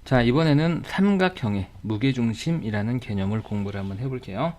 자, 이번에는 삼각형의 무게중심이라는 개념을 공부를 한번 해볼게요.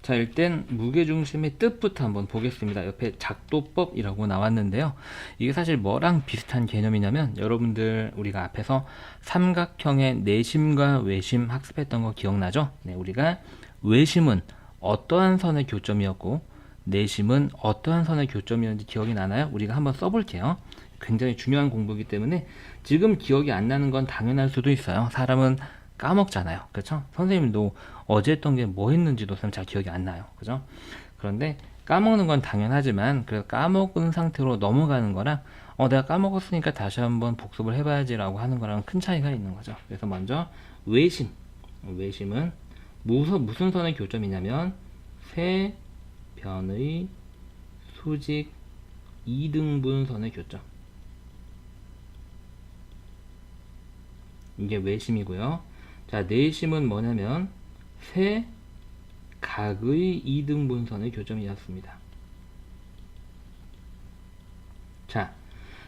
자, 일단 무게중심의 뜻부터 한번 보겠습니다. 옆에 작도법이라고 나왔는데요. 이게 사실 뭐랑 비슷한 개념이냐면, 여러분들 우리가 앞에서 삼각형의 내심과 외심 학습했던 거 기억나죠? 네, 우리가 외심은 어떠한 선의 교점이었고 내심은 어떠한 선의 교점이었는지 기억이 나나요? 우리가 한번 써볼게요. 굉장히 중요한 공부이기 때문에 지금 기억이 안 나는 건 당연할 수도 있어요. 사람은 까먹잖아요. 그렇죠? 선생님도 어제 했던 게 뭐 했는지도 잘 기억이 안 나요. 그죠? 그런데 까먹는 건 당연하지만 그래서 까먹은 상태로 넘어가는 거랑 내가 까먹었으니까 다시 한번 복습을 해봐야지라고 하는 거랑 큰 차이가 있는 거죠. 그래서 먼저 외심은 무슨 선의 교점이냐면 세 변의 수직 2등분선의 교점. 이게 외심이고요. 자, 내심은 뭐냐면 세 각의 2등분선의 교점이었습니다. 자,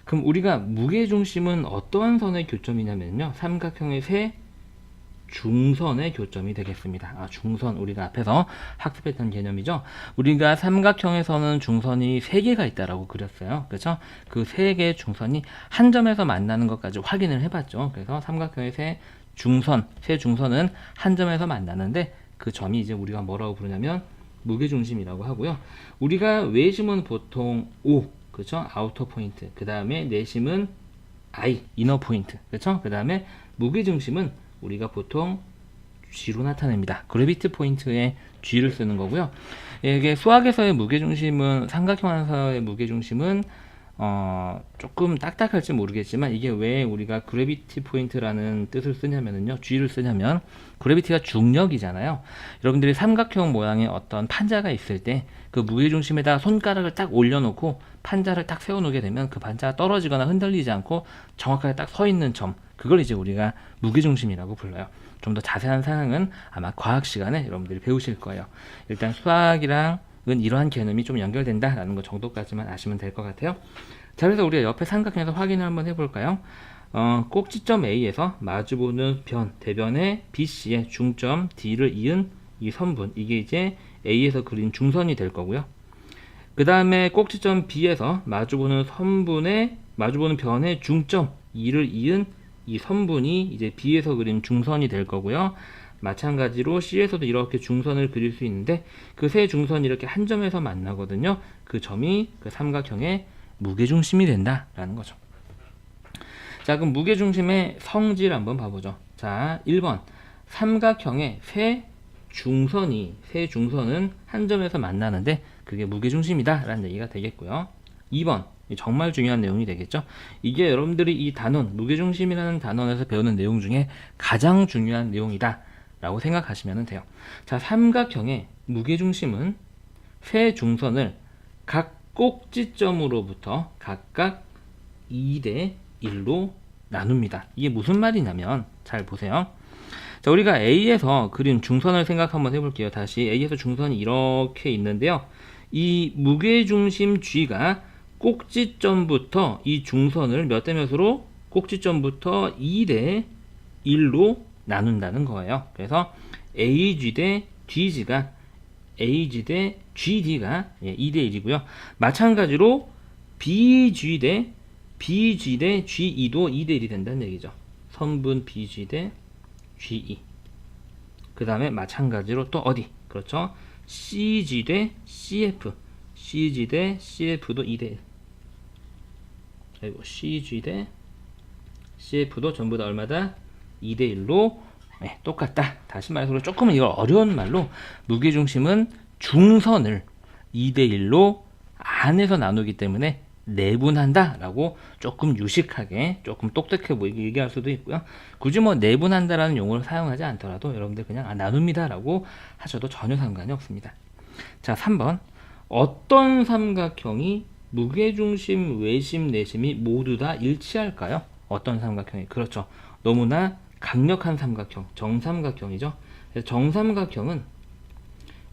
그럼 우리가 무게중심은 어떠한 선의 교점이냐면요, 삼각형의 세 중선의 교점이 되겠습니다. 중선, 우리가 앞에서 학습했던 개념이죠. 우리가 삼각형에서는 중선이 3개가 있다라고 그렸어요. 그렇죠? 그 3개의 중선이 한 점에서 만나는 것까지 확인을 해봤죠. 그래서 삼각형의 세 중선은 한 점에서 만나는데 그 점이 이제 우리가 뭐라고 부르냐면 무게중심이라고 하고요. 우리가 외심은 보통 O, 그렇죠? 아우터 포인트. 그 다음에 내심은 I, 이너 포인트. 그렇죠? 그 다음에 무게중심은 우리가 보통 G로 나타냅니다. 그래비티 포인트에 G를 쓰는 거고요. 이게 수학에서의 무게중심은, 삼각형에서의 무게중심은 조금 딱딱할지 모르겠지만, 이게 왜 우리가 그래비티 포인트라는 뜻을 쓰냐면요, G를 쓰냐면 그래비티가 중력이잖아요. 여러분들이 삼각형 모양의 어떤 판자가 있을 때 그 무게중심에다 손가락을 딱 올려놓고 판자를 딱 세워놓게 되면 그 판자가 떨어지거나 흔들리지 않고 정확하게 딱 서 있는 점, 그걸 이제 우리가 무게중심이라고 불러요. 좀 더 자세한 사항은 아마 과학 시간에 여러분들이 배우실 거예요. 일단 수학이랑은 이러한 개념이 좀 연결된다라는 것 정도까지만 아시면 될 것 같아요. 자, 그래서 우리가 옆에 삼각형에서 확인을 한번 해볼까요? 꼭지점 A에서 마주보는 대변의 BC의 중점 D를 이은 이 선분, 이게 이제 A에서 그린 중선이 될 거고요. 그 다음에 꼭지점 B에서 마주보는 변의 중점 E를 이은 이 선분이 이제 B에서 그린 중선이 될 거고요. 마찬가지로 C에서도 이렇게 중선을 그릴 수 있는데 그 세 중선이 이렇게 한 점에서 만나거든요. 그 점이 그 삼각형의 무게중심이 된다라는 거죠. 자, 그럼 무게중심의 성질 한번 봐보죠. 자, 1번 삼각형의 세 중선은 한 점에서 만나는데 그게 무게중심이다 라는 얘기가 되겠고요. 2번, 정말 중요한 내용이 되겠죠. 이게 여러분들이 이 단원, 무게중심이라는 단원에서 배우는 내용 중에 가장 중요한 내용이다 라고 생각하시면 돼요. 자, 삼각형의 무게중심은 세 중선을 각 꼭지점으로부터 각각 2대 1로 나눕니다. 이게 무슨 말이냐면, 잘 보세요. 자, 우리가 A에서 그린 중선을 생각 한번 해볼게요. 다시 A에서 중선이 이렇게 있는데요. 이 무게중심 G가 꼭지점부터 이 중선을 몇 대 몇으로? 꼭지점부터 2대 1로 나눈다는 거예요. 그래서 AG 대 GD가 2대 1이고요. 마찬가지로 BG 대 GE도 2대 1이 된다는 얘기죠. 선분 BG 대 GE. 그 다음에 마찬가지로 또 어디? 그렇죠. CG 대 CF. CG 대 CF도 2대 1. 그리고 CG 대 CF도 전부 다 얼마다? 2대 1로 똑같다. 다시 말해서 조금 이걸 어려운 말로 무게중심은 중선을 2대 1로 안에서 나누기 때문에 내분한다 라고 조금 유식하게, 조금 똑똑해 보이게 얘기할 수도 있고요. 굳이 내분한다 라는 용어를 사용하지 않더라도 여러분들 그냥 나눕니다 라고 하셔도 전혀 상관이 없습니다. 자, 3번 어떤 삼각형이 무게중심, 외심, 내심이 모두 다 일치할까요? 어떤 삼각형이? 그렇죠. 너무나 강력한 삼각형, 정삼각형이죠. 그래서 정삼각형은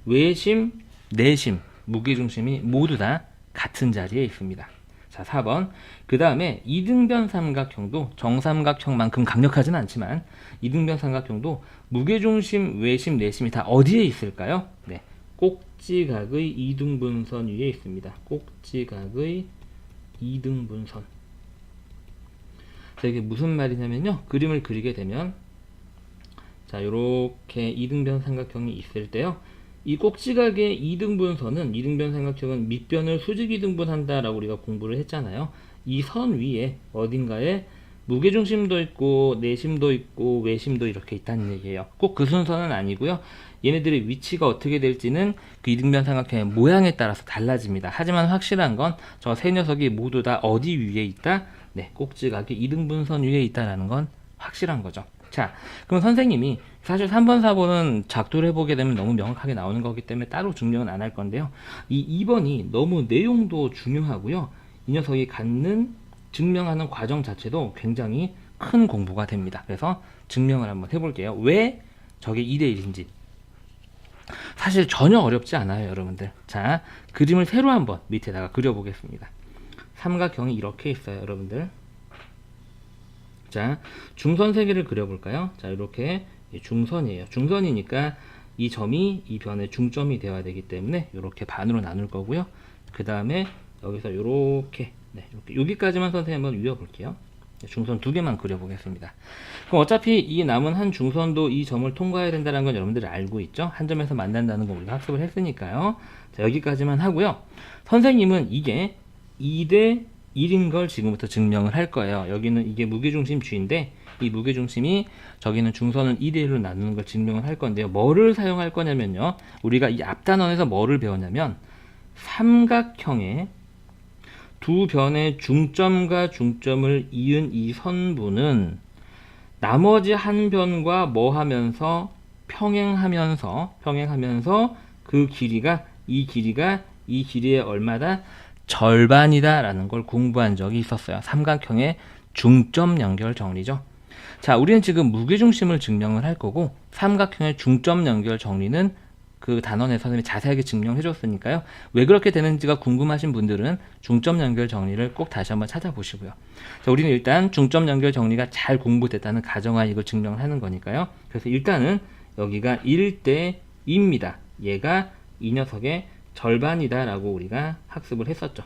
외심, 내심, 무게중심이 모두 다 같은 자리에 있습니다. 자, 4번. 그 다음에 이등변 삼각형도 정삼각형만큼 강력하진 않지만 이등변 삼각형도 무게중심, 외심, 내심이 다 어디에 있을까요? 네, 꼭지각의 이등분선 위에 있습니다. 꼭지각의 이등분선. 자, 이게 무슨 말이냐면요. 그림을 그리게 되면 자, 이렇게 이등변 삼각형이 있을 때요. 이 꼭지각의 이등분선은 이등변 삼각형은 밑변을 수직이등분한다라고 우리가 공부를 했잖아요. 이 선 위에 어딘가에 무게중심도 있고 내심도 있고 외심도 이렇게 있다는 얘기예요. 꼭 그 순서는 아니고요. 얘네들의 위치가 어떻게 될지는 그 이등변 삼각형의 모양에 따라서 달라집니다. 하지만 확실한 건 저 세 녀석이 모두 다 어디 위에 있다? 네, 꼭지각의 이등분선 위에 있다라는 건 확실한 거죠. 자, 그럼 선생님이 사실 3번, 4번은 작도를 해보게 되면 너무 명확하게 나오는 거기 때문에 따로 증명은 안 할 건데요. 이 2번이 너무 내용도 중요하고요. 이 녀석이 갖는 증명하는 과정 자체도 굉장히 큰 공부가 됩니다. 그래서 증명을 한번 해볼게요. 왜 저게 2대1인지. 사실 전혀 어렵지 않아요, 여러분들. 자, 그림을 새로 한번 밑에다가 그려보겠습니다. 삼각형이 이렇게 있어요, 여러분들. 자, 중선 세 개를 그려볼까요? 자, 이렇게 중선이에요. 중선이니까 이 점이 이 변의 중점이 되어야 되기 때문에 이렇게 반으로 나눌 거고요. 그 다음에 여기서 이렇게, 네, 이렇게 여기까지만 선생님 한번 그려볼게요. 중선 두 개만 그려보겠습니다. 그럼 어차피 이 남은 한 중선도 이 점을 통과해야 된다는 건 여러분들이 알고 있죠? 한 점에서 만난다는 거 우리가 학습을 했으니까요. 자, 여기까지만 하고요. 선생님은 이게 2대 1인 걸 지금부터 증명을 할 거예요. 여기는 이게 무게중심 G인데 이 무게중심이 저기는 중선을 2대1로 나누는 걸 증명을 할 건데요. 뭐를 사용할 거냐면요. 우리가 이 앞단원에서 뭐를 배웠냐면 삼각형의 두 변의 중점과 중점을 이은 이 선부는 나머지 한 변과 뭐 하면서 평행하면서 그 길이가 이 길이의 얼마다? 절반이다 라는 걸 공부한 적이 있었어요. 삼각형의 중점 연결 정리죠. 자, 우리는 지금 무게중심을 증명을 할 거고 삼각형의 중점 연결 정리는 그 단원에 선생님이 자세하게 증명해 줬으니까요. 왜 그렇게 되는지가 궁금하신 분들은 중점 연결 정리를 꼭 다시 한번 찾아보시고요. 자, 우리는 일단 중점 연결 정리가 잘 공부됐다는 가정하에 이걸 증명을 하는 거니까요. 그래서 일단은 여기가 1대 2입니다. 얘가 이 녀석의 절반이다 라고 우리가 학습을 했었죠.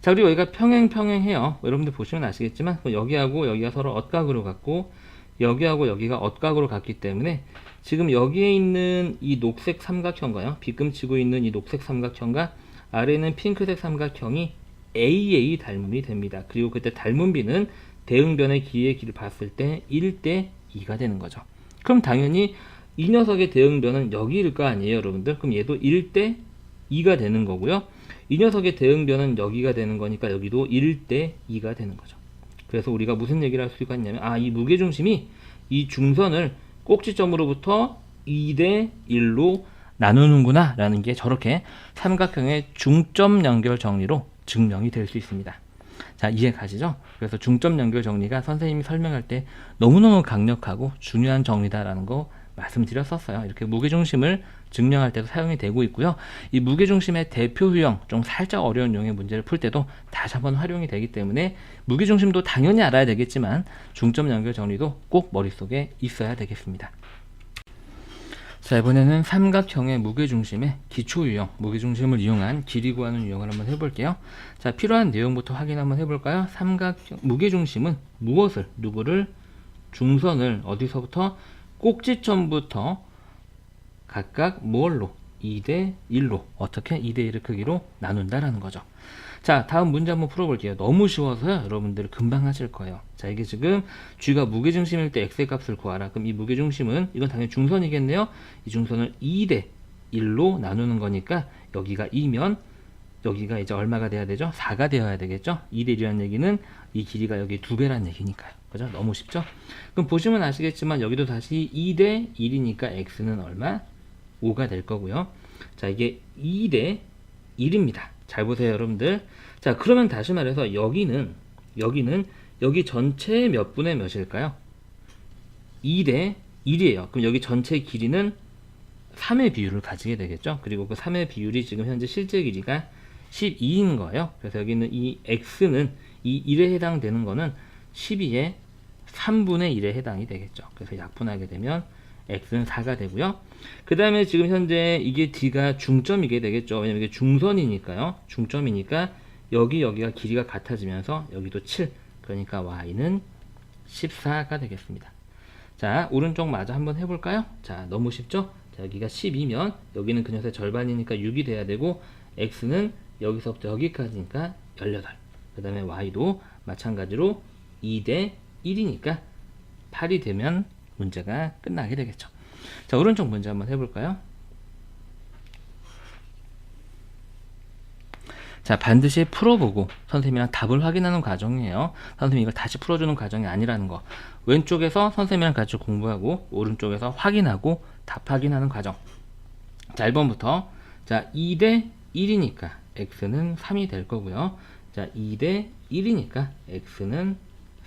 자, 그리고 여기가 평행해요. 여러분들 보시면 아시겠지만 여기하고 여기가 서로 엇각으로 같고 여기하고 여기가 엇각으로 같기 때문에 지금 여기에 있는 이 녹색 삼각형과요, 빗금치고 있는 이 녹색 삼각형과 아래에 있는 핑크색 삼각형이 AA 닮음이 됩니다. 그리고 그때 닮음비는 대응변의 길이의 길을 봤을 때 1대 2가 되는 거죠. 그럼 당연히 이 녀석의 대응변은 여기일 거 아니에요, 여러분들? 그럼 얘도 1대 2가 되는 거고요. 이 녀석의 대응변은 여기가 되는 거니까 여기도 1대 2가 되는 거죠. 그래서 우리가 무슨 얘기를 할 수가 있냐면 이 무게중심이 이 중선을 꼭지점으로부터 2대 1로 나누는구나 라는 게 저렇게 삼각형의 중점 연결 정리로 증명이 될 수 있습니다. 자, 이해 가시죠? 그래서 중점 연결 정리가 선생님이 설명할 때 너무너무 강력하고 중요한 정리다라는 거 말씀드렸었어요. 이렇게 무게중심을 증명할 때도 사용이 되고 있고요. 이 무게중심의 대표 유형, 좀 살짝 어려운 유형의 문제를 풀 때도 다시 한번 활용이 되기 때문에 무게중심도 당연히 알아야 되겠지만 중점 연결 정리도 꼭 머릿속에 있어야 되겠습니다. 자, 이번에는 삼각형의 무게중심의 기초 유형, 무게중심을 이용한 길이 구하는 유형을 한번 해볼게요. 자, 필요한 내용부터 확인 한번 해볼까요? 삼각형, 무게중심은 누구를? 중선을 어디서부터? 꼭지점부터 각각 뭘로? 2대 1로 어떻게 2대 1의 크기로 나눈다라는 거죠. 자, 다음 문제 한번 풀어볼게요. 너무 쉬워서요. 여러분들 금방 하실 거예요. 자, 이게 지금 G가 무게중심일 때 X의 값을 구하라. 그럼 이 무게중심은 이건 당연히 중선이겠네요. 이 중선을 2대 1로 나누는 거니까 여기가 2면 여기가 이제 얼마가 돼야 되죠? 4가 되어야 되겠죠? 2대 1이라는 얘기는 이 길이가 여기 2배란 얘기니까요. 그죠? 너무 쉽죠? 그럼 보시면 아시겠지만 여기도 다시 2대 1이니까 X는 얼마? 5가 될 거고요. 자, 이게 2대 1입니다. 잘 보세요, 여러분들. 자, 그러면 다시 말해서 여기는 여기 전체의 몇 분의 몇일까요? 2대 1이에요. 그럼 여기 전체 길이는 3의 비율을 가지게 되겠죠. 그리고 그 3의 비율이 지금 현재 실제 길이가 12인 거예요. 그래서 여기는 이 x는 이 1에 해당되는 거는 12의 3분의 1에 해당이 되겠죠. 그래서 약분하게 되면 x는 4가 되고요. 그 다음에 지금 현재 이게 d가 중점이게 되겠죠. 왜냐면 이게 중선이니까요. 중점이니까 여기가 길이가 같아지면서 여기도 7. 그러니까 y는 14가 되겠습니다. 자, 오른쪽 마저 한번 해볼까요? 자, 너무 쉽죠? 자, 여기가 10이면 여기는 그 녀석의 절반이니까 6이 돼야 되고 x는 여기서부터 여기까지니까 18. 그 다음에 y도 마찬가지로 2대 1이니까 8이 되면 문제가 끝나게 되겠죠. 자, 오른쪽 문제 한번 해볼까요? 자, 반드시 풀어보고 선생님이랑 답을 확인하는 과정이에요. 선생님이 이걸 다시 풀어주는 과정이 아니라는 거. 왼쪽에서 선생님이랑 같이 공부하고 오른쪽에서 확인하고 답 확인하는 과정. 자, 1번부터 자, 2대 1이니까 x는 3이 될 거고요. 자, 2대 1이니까 x는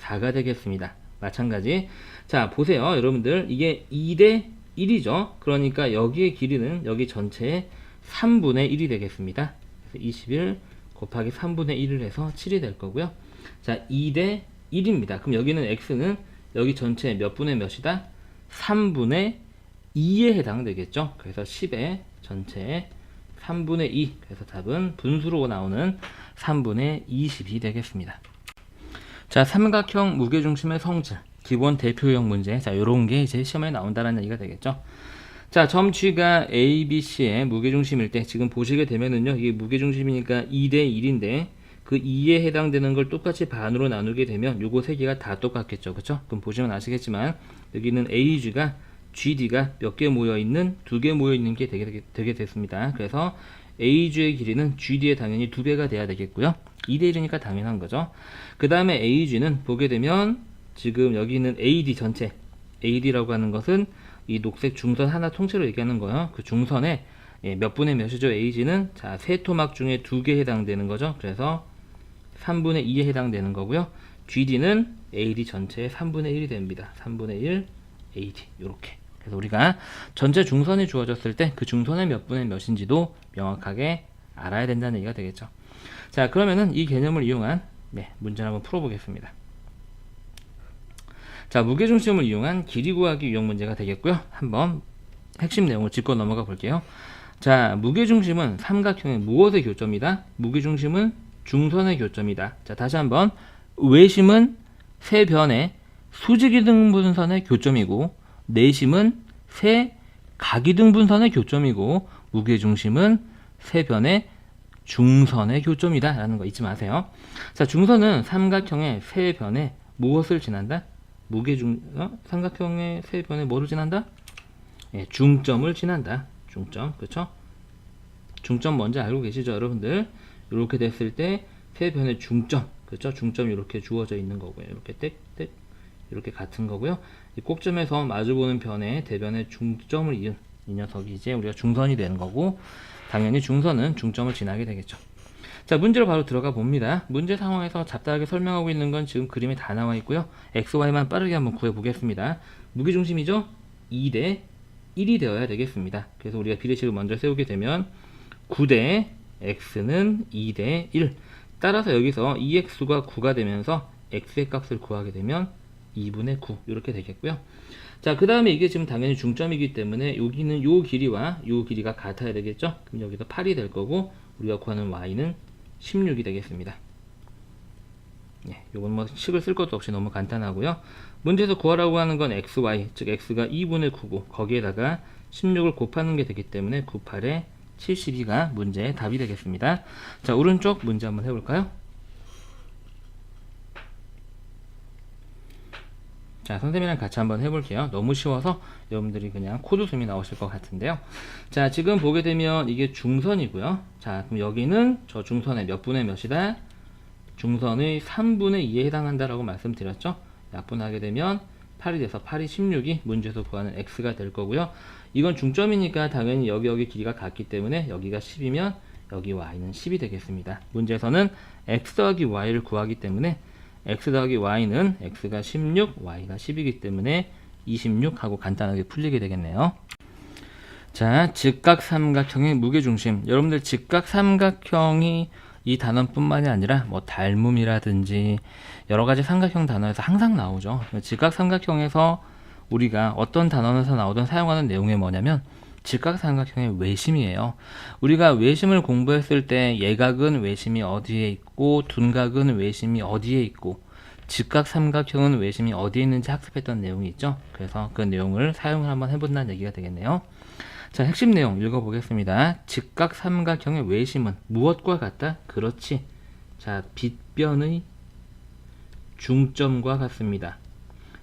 4가 되겠습니다. 마찬가지. 자, 보세요. 여러분들 이게 2대 1이죠. 그러니까 여기의 길이는 여기 전체의 3분의 1이 되겠습니다. 21 곱하기 3분의 1을 해서 7이 될 거고요. 자, 2대 1입니다. 그럼 여기는 x는 여기 전체 몇 분의 몇이다? 3분의 2에 해당되겠죠. 그래서 10의 전체의 3분의 2. 그래서 답은 분수로 나오는 3분의 20이 되겠습니다. 자, 삼각형 무게중심의 성질 기본 대표형 문제. 자, 요런 게 이제 시험에 나온다는 얘기가 되겠죠. 자, 점 G가 A, B, C의 무게중심일 때 지금 보시게 되면은요, 이게 무게중심이니까 2대 1인데 그 2에 해당되는 걸 똑같이 반으로 나누게 되면 요거 세 개가 다 똑같겠죠. 그쵸? 그럼 보시면 아시겠지만 여기는 AG가 GD가 몇 개 모여있는, 2개 모여있는 게 되게 됐습니다. 그래서 AG의 길이는 GD의 당연히 2배가 돼야 되겠고요. 2대 1이니까 당연한 거죠. 그 다음에 AG는 보게 되면 지금 여기 있는 AD 전체, AD라고 하는 것은 이 녹색 중선 하나 통째로 얘기하는 거예요. 그 중선에 몇 분의 몇이죠? AG는 자, 세 토막 중에 2개 해당되는 거죠. 그래서 3분의 2에 해당되는 거고요. GD는 AD 전체의 3분의 1이 됩니다. 3분의 1 AD 요렇게. 그래서 우리가 전체 중선이 주어졌을 때 그 중선의 몇 분의 몇인지도 명확하게 알아야 된다는 얘기가 되겠죠. 자, 그러면은 이 개념을 이용한 문제를 한번 풀어보겠습니다. 자, 무게중심을 이용한 길이 구하기 유형 문제가 되겠고요. 한번 핵심 내용을 짚고 넘어가 볼게요. 자, 무게중심은 삼각형의 무엇의 교점이다? 무게중심은 중선의 교점이다. 자, 다시 한번 외심은 세 변의 수직이등분선의 교점이고 내심은 세 각이등분선의 교점이고 무게중심은 세 변의 중선의 교점이다 라는 거 잊지 마세요. 자, 중선은 삼각형의 세 변에 무엇을 지난다? 삼각형의 세 변에 뭐를 지난다? 중점을 지난다. 중점, 그쵸? 중점 뭔지 알고 계시죠, 여러분들? 이렇게 됐을 때 세 변의 중점, 그쵸? 중점이 이렇게 주어져 있는 거고요. 이렇게 땡땡 이렇게 같은 거고요. 이 꼭점에서 마주보는 변의 대변의 중점을 이은 이 녀석이 이제 우리가 중선이 되는 거고, 당연히 중선은 중점을 지나게 되겠죠. 자, 문제로 바로 들어가 봅니다. 문제 상황에서 잡다하게 설명하고 있는 건 지금 그림이 다 나와 있고요. x, y만 빠르게 한번 구해 보겠습니다. 무게중심이죠? 2대 1이 되어야 되겠습니다. 그래서 우리가 비례식을 먼저 세우게 되면 9대 x는 2대 1. 따라서 여기서 2x가 9가 되면서 x의 값을 구하게 되면 2분의 9 이렇게 되겠고요. 자, 그 다음에 이게 지금 당연히 중점이기 때문에 여기는 요 길이와 요 길이가 같아야 되겠죠. 그럼 여기서 8이 될 거고 우리가 구하는 y는 16이 되겠습니다. 요건 뭐 식을 쓸 것도 없이 너무 간단하고요. 문제에서 구하라고 하는 건 xy, 즉 x가 2분의 9고 거기에다가 16을 곱하는 게 되기 때문에 98에 72가 문제의 답이 되겠습니다. 자, 오른쪽 문제 한번 해볼까요? 자, 선생님이랑 같이 한번 해볼게요. 너무 쉬워서 여러분들이 그냥 코드숨이 나오실 것 같은데요. 자, 지금 보게 되면 이게 중선이고요. 자, 그럼 여기는 저 중선의 몇 분의 몇이다? 중선의 3분의 2에 해당한다라고 말씀드렸죠. 약분하게 되면 8이 돼서 8이 16이 문제에서 구하는 x가 될 거고요. 이건 중점이니까 당연히 여기 길이가 같기 때문에 여기가 10이면 여기 y는 10이 되겠습니다. 문제에서는 x 더하기 y를 구하기 때문에 x 더하기 y는 x가 16, y가 10이기 때문에 26 하고 간단하게 풀리게 되겠네요. 자, 직각삼각형의 무게중심. 여러분들 직각삼각형이 이 단어뿐만이 아니라 뭐 닮음이라든지 여러 가지 삼각형 단어에서 항상 나오죠. 직각삼각형에서 우리가 어떤 단어에서 나오든 사용하는 내용이 뭐냐면 직각삼각형의 외심이에요. 우리가 외심을 공부했을 때 예각은 외심이 어디에 있고 둔각은 외심이 어디에 있고 직각삼각형은 외심이 어디에 있는지 학습했던 내용이 있죠. 그래서 그 내용을 사용을 한번 해본다는 얘기가 되겠네요. 자, 핵심 내용 읽어보겠습니다. 직각삼각형의 외심은 무엇과 같다? 그렇지. 자, 빗변의 중점과 같습니다.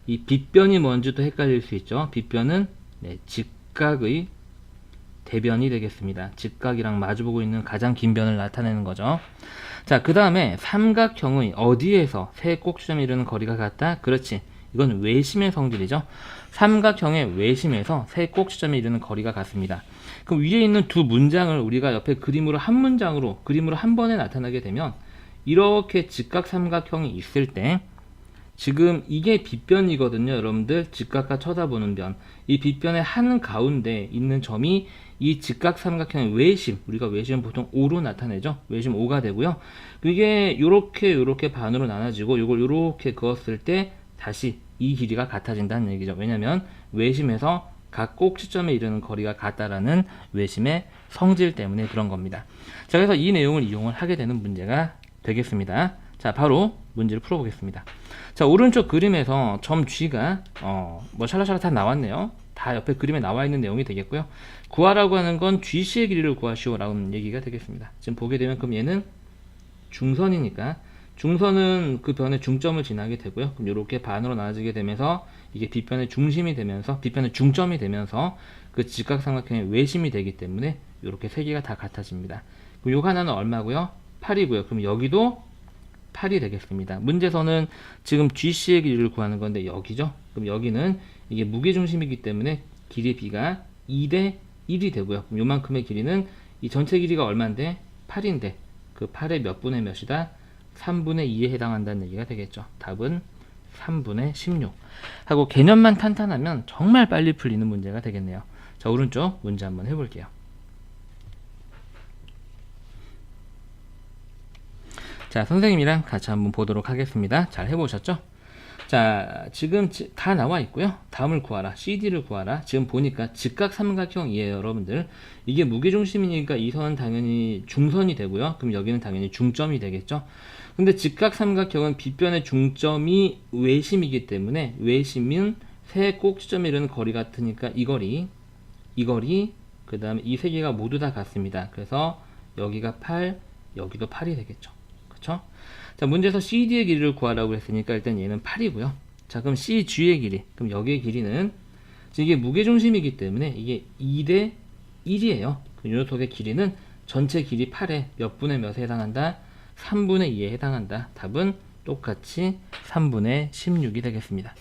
이 빗변이 뭔지도 헷갈릴 수 있죠. 빗변은 직각의 대변이 되겠습니다. 직각이랑 마주보고 있는 가장 긴 변을 나타내는 거죠. 자, 그 다음에 삼각형의 어디에서 세 꼭지점이 이루는 거리가 같다? 그렇지. 이건 외심의 성질이죠. 삼각형의 외심에서 세 꼭지점이 이루는 거리가 같습니다. 그럼 위에 있는 두 문장을 우리가 옆에 그림으로 한 문장으로 그림으로 한 번에 나타나게 되면 이렇게 직각삼각형이 있을 때 지금 이게 빗변이거든요. 여러분들 직각과 쳐다보는 변. 이 빗변의 한 가운데 있는 점이 이 직각삼각형의 외심. 우리가 외심은 보통 5로 나타내죠. 외심 5가 되고요. 이게 요렇게 반으로 나눠지고 요걸 요렇게 그었을 때 다시 이 길이가 같아진다는 얘기죠. 왜냐면 외심에서 각 꼭지점에 이르는 거리가 같다라는 외심의 성질 때문에 그런 겁니다. 자, 그래서 이 내용을 이용을 하게 되는 문제가 되겠습니다. 자, 바로 문제를 풀어보겠습니다. 자, 오른쪽 그림에서 점 G가 뭐 샬라샬라 다 나왔네요. 다 옆에 그림에 나와 있는 내용이 되겠고요. 구하라고 하는 건 GC의 길이를 구하시오 라는 얘기가 되겠습니다. 지금 보게 되면 그럼 얘는 중선이니까 중선은 그 변의 중점을 지나게 되고요. 그럼 이렇게 반으로 나눠지게 되면서 이게 빗변의 중심이 되면서 빗변의 중점이 되면서 그 직각삼각형의 외심이 되기 때문에 이렇게 세 개가 다 같아집니다. 그럼 요 하나는 얼마고요? 8이고요. 그럼 여기도 8이 되겠습니다. 문제에서는 지금 GC의 길이를 구하는 건데 여기죠. 그럼 여기는 이게 무게중심이기 때문에 길이 B가 2대 1이 되고요. 그럼 요만큼의 길이는 이 전체 길이가 얼마인데? 8인데 그 8의 몇 분의 몇이다? 3분의 2에 해당한다는 얘기가 되겠죠. 답은 3분의 16 하고 개념만 탄탄하면 정말 빨리 풀리는 문제가 되겠네요. 자, 오른쪽 문제 한번 해볼게요. 자, 선생님이랑 같이 한번 보도록 하겠습니다. 잘 해보셨죠? 자, 지금 다 나와 있고요. 다음을 구하라. CD를 구하라. 지금 보니까 직각삼각형이에요, 여러분들. 이게 무게중심이니까 이 선은 당연히 중선이 되고요. 그럼 여기는 당연히 중점이 되겠죠. 근데 직각삼각형은 빗변의 중점이 외심이기 때문에 외심은 세 꼭지점이 이르는 거리 같으니까 이 거리, 그 다음에 이 세 개가 모두 다 같습니다. 그래서 여기가 8, 여기도 8이 되겠죠. 그쵸? 자, 문제에서 CD의 길이를 구하라고 했으니까 일단 얘는 8이고요. 자, 그럼 CG의 길이. 그럼 여기의 길이는 이게 무게중심이기 때문에 이게 2대 1이에요. 그 녀석의 길이는 전체 길이 8에 몇 분의 몇에 해당한다? 3분의 2에 해당한다. 답은 똑같이 3분의 16이 되겠습니다.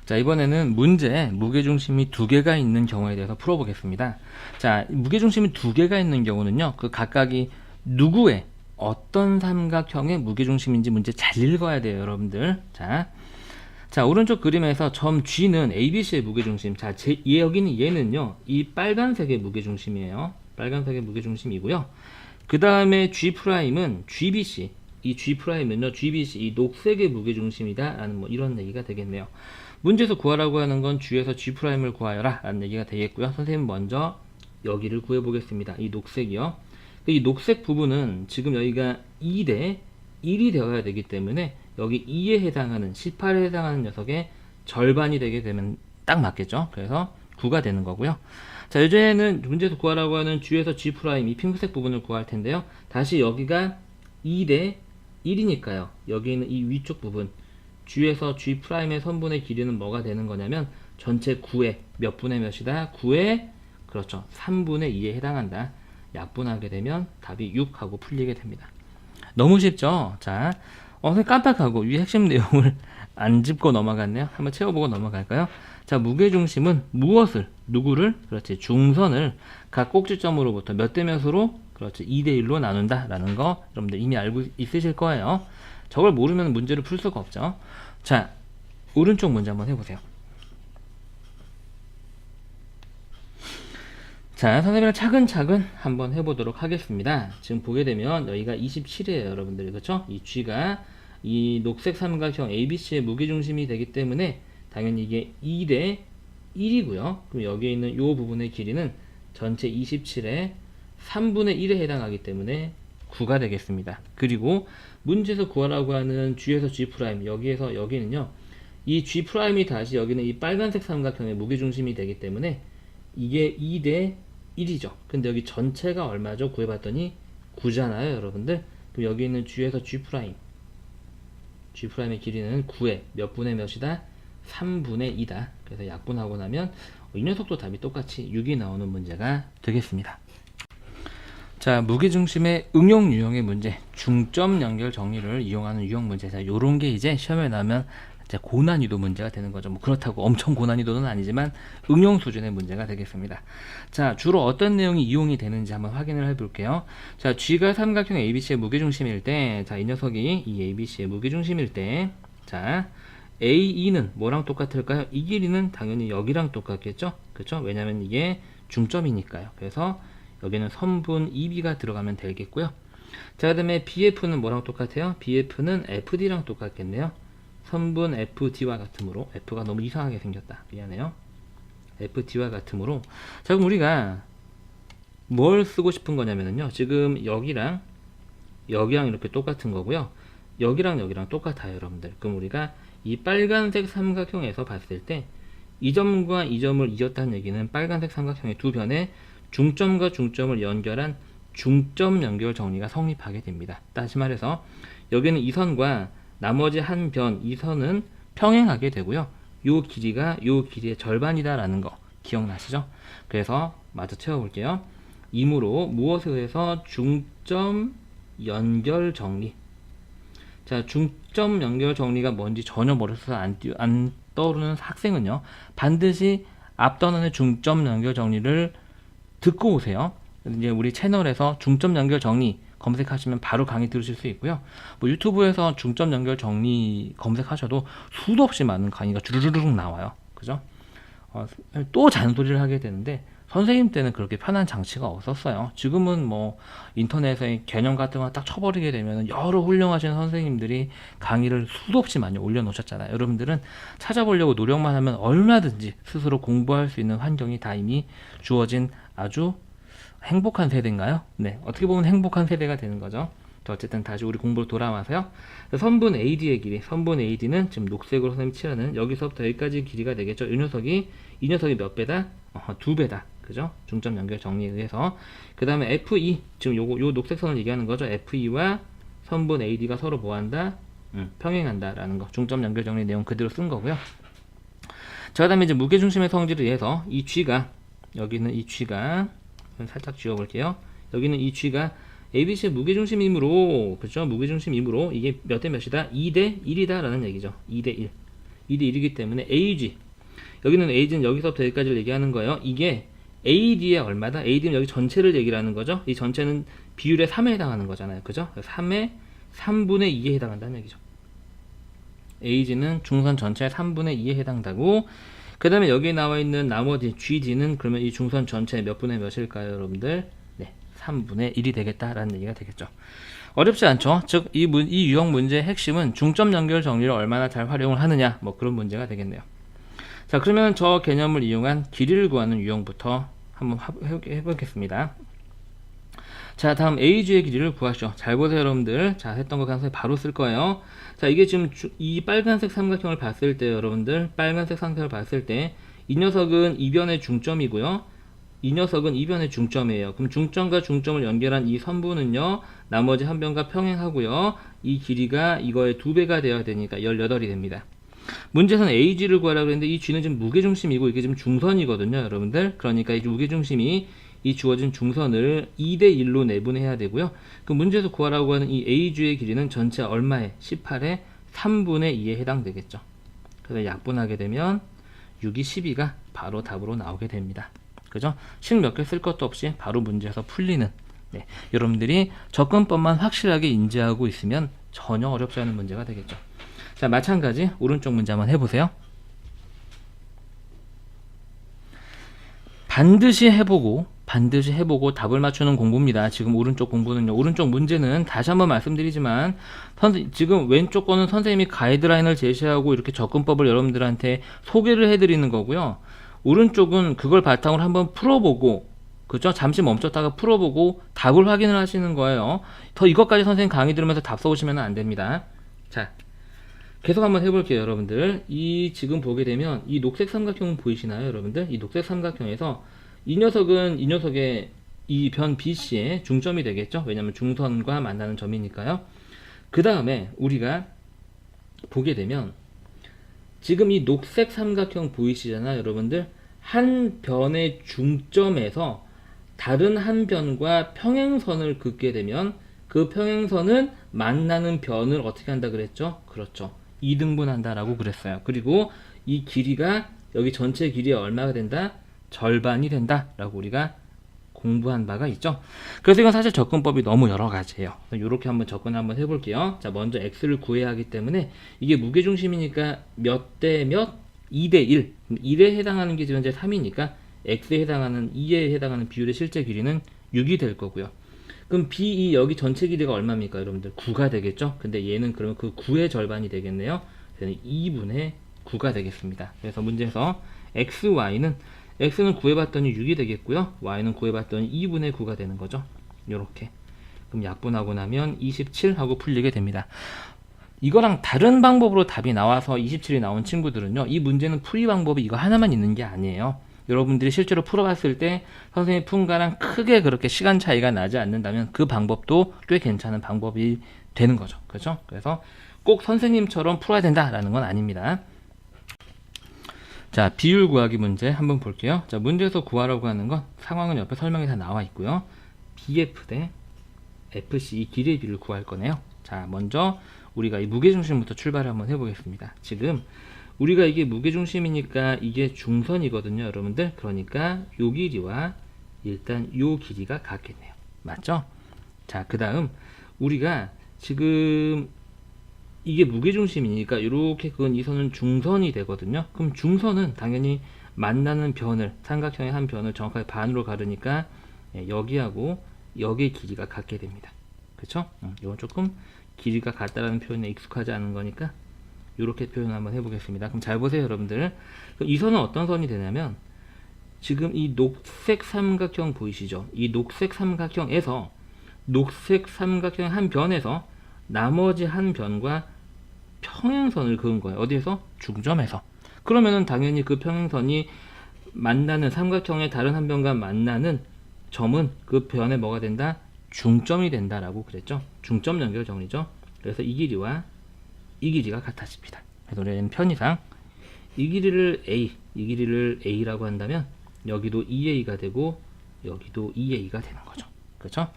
자, 이번에는 문제 무게중심이 두 개가 있는 경우에 대해서 풀어보겠습니다. 자, 무게중심이 두 개가 있는 경우는요, 그 각각이 누구의 어떤 삼각형의 무게중심인지 문제 잘 읽어야 돼요, 여러분들. 자, 오른쪽 그림에서 점 G는 ABC의 무게중심. 자, 여기는 얘는요, 이 빨간색의 무게중심이에요. 빨간색의 무게중심이고요. 그 다음에 G'은 GBC. 이 G'은요, GBC, 이 녹색의 무게중심이다. 라는 뭐 이런 얘기가 되겠네요. 문제에서 구하라고 하는 건 G에서 G'을 구하여라. 라는 얘기가 되겠고요. 선생님 먼저 여기를 구해보겠습니다. 이 녹색이요. 이 녹색 부분은 지금 여기가 2대 1이 되어야 되기 때문에 여기 2에 해당하는 18에 해당하는 녀석의 절반이 되게 되면 딱 맞겠죠. 그래서 9가 되는 거고요. 자, 이제는 문제에서 구하라고 하는 G에서 G' 이 핑크색 부분을 구할 텐데요. 다시 여기가 2대 1이니까요. 여기 있는 이 위쪽 부분 G에서 G'의 선분의 길이는 뭐가 되는 거냐면 전체 9의 몇 분의 몇이다? 9의 그렇죠. 3분의 2에 해당한다. 약분하게 되면 답이 6하고 풀리게 됩니다. 너무 쉽죠? 자, 깜빡하고 위 핵심 내용을 안 짚고 넘어갔네요. 한번 채워보고 넘어갈까요? 자, 무게중심은 무엇을, 누구를, 그렇지, 중선을 각 꼭지점으로부터 몇 대 몇으로, 그렇지, 2대 1로 나눈다 라는 거 여러분들 이미 알고 있으실 거예요. 저걸 모르면 문제를 풀 수가 없죠. 자, 오른쪽 문제 한번 해보세요. 자, 선생님이랑 차근차근 한번 해보도록 하겠습니다. 지금 보게 되면 여기가 27이에요, 여러분들. 그렇죠? 이 G가 이 녹색 삼각형 ABC의 무게중심이 되기 때문에 당연히 이게 2대 1이고요. 그럼 여기에 있는 이 부분의 길이는 전체 27의 3분의 1에 해당하기 때문에 9가 되겠습니다. 그리고 문제에서 구하라고 하는 G에서 G' 여기에서 여기는요. 이 G'이 다시 여기는 이 빨간색 삼각형의 무게중심이 되기 때문에 이게 2대 1이죠. 근데 여기 전체가 얼마죠? 구해봤더니 9잖아요, 여러분들. 그럼 여기 있는 G에서 G'의 길이는 9의 몇 분의 몇이다? 3분의 2다. 그래서 약분하고 나면 이 녀석도 답이 똑같이 6이 나오는 문제가 되겠습니다. 자, 무게중심의 응용 유형의 문제, 중점 연결 정리를 이용하는 유형 문제. 자, 요런 게 이제 시험에 나오면 이제 고난이도 문제가 되는 거죠. 뭐 그렇다고 엄청 고난이도는 아니지만 응용 수준의 문제가 되겠습니다. 자, 주로 어떤 내용이 이용이 되는지 한번 확인을 해볼게요. 자, G가 삼각형 ABC의 무게중심일 때, 자, 이 녀석이 이 ABC의 무게중심일 때, 자, AE는 뭐랑 똑같을까요? 이 길이는 당연히 여기랑 똑같겠죠? 그렇죠? 왜냐면 이게 중점이니까요. 그래서 여기는 선분 EB가 들어가면 되겠고요. 자, 그 다음에 BF는 뭐랑 똑같아요? BF는 FD랑 똑같겠네요. 선분 FD와 같으므로, F가 너무 이상하게 생겼다. 미안해요. FD와 같으므로. 자, 그럼 우리가 뭘 쓰고 싶은 거냐면요. 지금 여기랑 이렇게 똑같은 거고요. 여기랑 똑같아요, 여러분들. 그럼 우리가 이 빨간색 삼각형에서 봤을 때 이 점과 이 점을 이었다는 얘기는 빨간색 삼각형의 두 변에 중점과 중점을 연결한 중점 연결 정리가 성립하게 됩니다. 다시 말해서 여기는 이 선과 나머지 한 변, 이 선은 평행하게 되고요. 요 길이가 요 길이의 절반이다 라는 거 기억나시죠? 그래서 마저 채워볼게요. 이므로 무엇에 의해서 중점 연결 정리. 자, 중점 연결 정리가 뭔지 전혀 머릿속에 안 떠오르는 학생은요, 반드시 앞단원의 중점 연결 정리를 듣고 오세요. 이제 우리 채널에서 중점 연결 정리 검색하시면 바로 강의 들으실 수 있고요. 뭐 유튜브에서 중점 연결 정리 검색하셔도 수도 없이 많은 강의가 주르륵 나와요. 그죠? 또 잔소리를 하게 되는데 선생님 때는 그렇게 편한 장치가 없었어요. 지금은 뭐 인터넷에 개념 같은 거 딱 쳐버리게 되면 여러 훌륭하신 선생님들이 강의를 수도 없이 많이 올려놓으셨잖아요. 여러분들은 찾아보려고 노력만 하면 얼마든지 스스로 공부할 수 있는 환경이 다 이미 주어진 아주 행복한 세대인가요? 네, 어떻게 보면 행복한 세대가 되는 거죠. 어쨌든 다시 우리 공부로 돌아와서요. 선분 AD의 길이, 선분 AD는 지금 녹색으로 선생님 칠하는 여기서부터 여기까지 길이가 되겠죠. 이 녀석이 몇 배다? 2배다. 그죠? 중점 연결 정리에 의해서. 그 다음에 FE, 지금 요 녹색 선을 얘기하는 거죠. FE와 선분 AD가 서로 뭐한다? 평행한다 라는 거. 중점 연결 정리 내용 그대로 쓴 거고요. 자, 그 다음에 이제 무게중심의 성질에 의해서 이 G가, 여기는 이 G가, 살짝 지워볼게요. 여기는 이 G가 ABC의 무게중심이므로, 그렇죠? 무게중심이므로 이게 몇 대 몇이다? 2대 1이다 라는 얘기죠. 2대 1. 2대 1이기 때문에 AG, 여기는 AG는 여기서부터 여기까지를 얘기하는 거예요. 이게 AD에 얼마다? AD는 여기 전체를 얘기를 하는 거죠. 이 전체는 비율의 3에 해당하는 거잖아요. 그죠? 3의 3분의 2에 해당한다는 얘기죠. AG는 중선 전체의 3분의 2에 해당하고, 그 다음에 여기에 나와 있는 나머지 GD는 그러면 이 중선 전체 몇 분의 몇일까요, 여러분들? 네, 3분의 1이 되겠다라는 얘기가 되겠죠. 어렵지 않죠? 즉, 이 유형 문제의 핵심은 중점 연결 정리를 얼마나 잘 활용을 하느냐, 뭐 그런 문제가 되겠네요. 자, 그러면 저 개념을 이용한 길이를 구하는 유형부터 한번 해보겠습니다. 자, 다음 AG의 길이를 구하시죠. 잘 보세요, 여러분들. 자, 했던 거 가서 바로 쓸 거예요. 자, 이게 지금 이 빨간색 삼각형을 봤을 때, 여러분들, 빨간색 삼각형을 봤을 때, 이 녀석은 이변의 중점이고요. 이 녀석은 이변의 중점이에요. 그럼 중점과 중점을 연결한 이 선분은요, 나머지 한 변과 평행하고요. 이 길이가 이거의 2배가 되어야 되니까 18이 됩니다. 문제에서는 AG를 구하라고 했는데 이 G는 지금 무게중심이고 이게 지금 중선이거든요, 여러분들. 그러니까 이 무게중심이 이 주어진 중선을 2대 1로 내분해야 되고요. 그 문제에서 구하라고 하는 이 AG의 길이는 전체 얼마에? 18의 3분의 2에 해당되겠죠. 그래서 약분하게 되면 6이 12가 바로 답으로 나오게 됩니다. 그죠? 식 몇 개 쓸 것도 없이 바로 문제에서 풀리는, 네, 여러분들이 접근법만 확실하게 인지하고 있으면 전혀 어렵지 않은 문제가 되겠죠. 자, 마찬가지 오른쪽 문제 한번 해보세요. 반드시 해보고 반드시 해보고 답을 맞추는 공부입니다. 지금 오른쪽 공부는요. 오른쪽 문제는 다시 한번 말씀드리지만 지금 왼쪽 거는 선생님이 가이드라인을 제시하고 이렇게 접근법을 여러분들한테 소개를 해드리는 거고요. 오른쪽은 그걸 바탕으로 한번 풀어보고, 그죠? 잠시 멈췄다가 풀어보고 답을 확인을 하시는 거예요. 더 이것까지 선생님 강의 들으면서 답 써오시면 안 됩니다. 자, 계속 한번 해볼게요, 여러분들. 지금 보게 되면 이 녹색 삼각형 보이시나요, 여러분들? 이 녹색 삼각형에서 이 녀석의 이 변 BC의 중점이 되겠죠? 왜냐면 중선과 만나는 점이니까요. 그 다음에 우리가 보게 되면 지금 이 녹색 삼각형 보이시잖아요, 여러분들? 한 변의 중점에서 다른 한 변과 평행선을 긋게 되면 그 평행선은 만나는 변을 어떻게 한다 그랬죠? 그렇죠. 2등분 한다라고 그랬어요. 그리고 이 길이가 여기 전체 길이의 얼마가 된다? 절반이 된다라고 우리가 공부한 바가 있죠. 그래서 이건 사실 접근법이 너무 여러 가지예요. 이렇게 한번 접근 한번 해볼게요. 자, 먼저 x를 구해야 하기 때문에 이게 무게중심이니까 몇 대 몇? 2대 1. 1에 해당하는 게 현재 3이니까 x에 해당하는 2에 해당하는 비율의 실제 길이는 6이 될 거고요. 그럼 B2 여기 전체 길이가 얼마입니까, 여러분들? 9가 되겠죠? 근데 얘는 그러면 그 9의 절반이 되겠네요. 2분의 9가 되겠습니다. 그래서 문제에서 x는 9에 봤더니 6이 되겠고요. y는 9에 봤더니 2분의 9가 되는 거죠. 요렇게. 그럼 약분하고 나면 27 하고 풀리게 됩니다. 이거랑 다른 방법으로 답이 나와서 27이 나온 친구들은요, 이 문제는 풀이 방법이 이거 하나만 있는 게 아니에요. 여러분들이 실제로 풀어봤을 때 선생님 푼 거랑 크게 그렇게 시간 차이가 나지 않는다면 그 방법도 꽤 괜찮은 방법이 되는 거죠. 그렇죠? 그래서 꼭 선생님처럼 풀어야 된다라는 건 아닙니다. 자, 비율 구하기 문제 한번 볼게요. 자, 문제에서 구하라고 하는 건 상황은 옆에 설명이 다 나와 있고요. BF 대 FC 이 길이의 비율을 구할 거네요. 자, 먼저 우리가 이 무게중심부터 출발을 한번 해보겠습니다. 지금 우리가 이게 무게중심이니까 이게 중선이거든요, 여러분들. 그러니까 요 길이와 일단 요 길이가 같겠네요. 맞죠? 자, 그 다음 우리가 지금 이게 무게중심이니까 이렇게 그은 이 선은 중선이 되거든요. 그럼 중선은 당연히 만나는 변을, 삼각형의 한 변을 정확하게 반으로 가르니까 여기하고 여기의 길이가 같게 됩니다. 그쵸? 이건 조금 길이가 같다라는 표현에 익숙하지 않은 거니까 이렇게 표현 한번 해보겠습니다. 그럼 잘 보세요, 여러분들. 그럼 이 선은 어떤 선이 되냐면 지금 이 녹색 삼각형 보이시죠? 이 녹색 삼각형에서 녹색 삼각형 한 변에서 나머지 한 변과 평행선을 그은 거예요. 어디에서? 중점에서. 그러면은 당연히 그 평행선이 만나는 삼각형의 다른 한 변과 만나는 점은 그 변에 뭐가 된다? 중점이 된다라고 그랬죠. 중점 연결 정리죠. 그래서 이 길이와 이 길이가 같아집니다. 그래서 우리는 편의상 이 길이를 A라고 한다면 여기도 2A가 되고 여기도 2A가 되는 거죠. 그렇죠?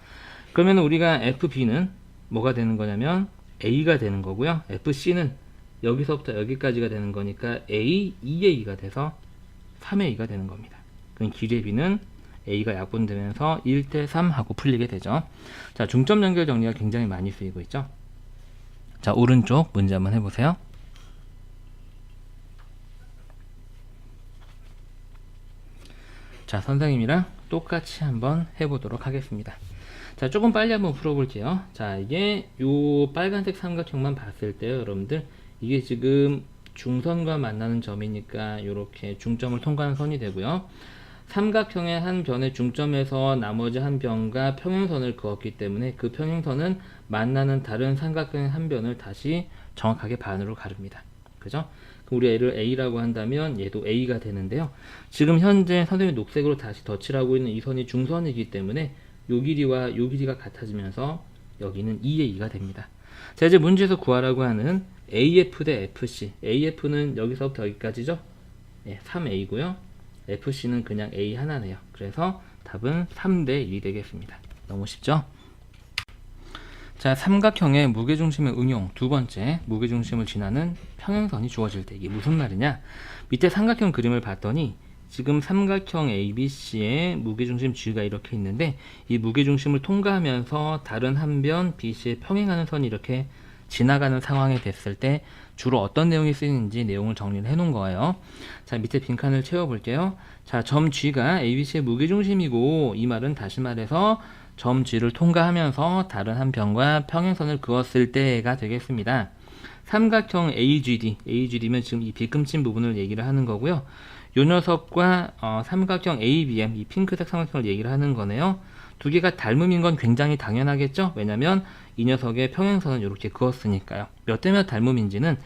그러면 우리가 FB는 뭐가 되는 거냐면 A가 되는 거고요. FC는 여기서부터 여기까지가 되는 거니까 A, 2A가 돼서 3A가 되는 겁니다. 그럼 길이의 B는 A가 약분되면서 1대 3 하고 풀리게 되죠. 자, 중점 연결 정리가 굉장히 많이 쓰이고 있죠. 자, 오른쪽 문제 한번 해보세요. 자, 선생님이랑 똑같이 한번 해보도록 하겠습니다. 자, 조금 빨리 한번 풀어볼게요. 자, 이게 요 빨간색 삼각형만 봤을 때요, 여러분들 이게 지금 중선과 만나는 점이니까 이렇게 중점을 통과하는 선이 되고요. 삼각형의 한 변의 중점에서 나머지 한 변과 평행선을 그었기 때문에 그 평행선은 만나는 다른 삼각형의 한 변을 다시 정확하게 반으로 가릅니다. 그죠? 그럼 우리 얘를 A라고 한다면 얘도 A가 되는데요. 지금 현재 선생님이 녹색으로 다시 덧칠하고 있는 이 선이 중선이기 때문에 요 길이와 요 길이가 같아지면서 여기는 2A가 됩니다. 자, 이제 문제에서 구하라고 하는 AF 대 FC. AF는 여기서부터 여기까지죠? 네, 3A고요. FC는 그냥 A 하나네요. 그래서 답은 3대 1이 되겠습니다. 너무 쉽죠? 자, 삼각형의 무게중심의 응용 두 번째, 무게중심을 지나는 평행선이 주어질 때 이게 무슨 말이냐? 밑에 삼각형 그림을 봤더니 지금 삼각형 ABC의 무게중심 G가 이렇게 있는데 이 무게중심을 통과하면서 다른 한 변 BC에 평행하는 선이 이렇게 지나가는 상황이 됐을 때 주로 어떤 내용이 쓰이는지 내용을 정리를 해 놓은 거예요. 자, 밑에 빈칸을 채워 볼게요. 자, 점 G가 ABC의 무게중심이고, 이 말은 다시 말해서 점 G를 통과하면서 다른 한 변과 평행선을 그었을 때가 되겠습니다. 삼각형 AGD면 지금 이 빗금친 부분을 얘기를 하는 거고요. 요 녀석과 삼각형 ABM, 이 핑크색 삼각형을 얘기를 하는 거네요. 두 개가 닮음인 건 굉장히 당연하겠죠? 왜냐면 이 녀석의 평행선을 이렇게 그었으니까요. 몇 대 몇 닮음인지는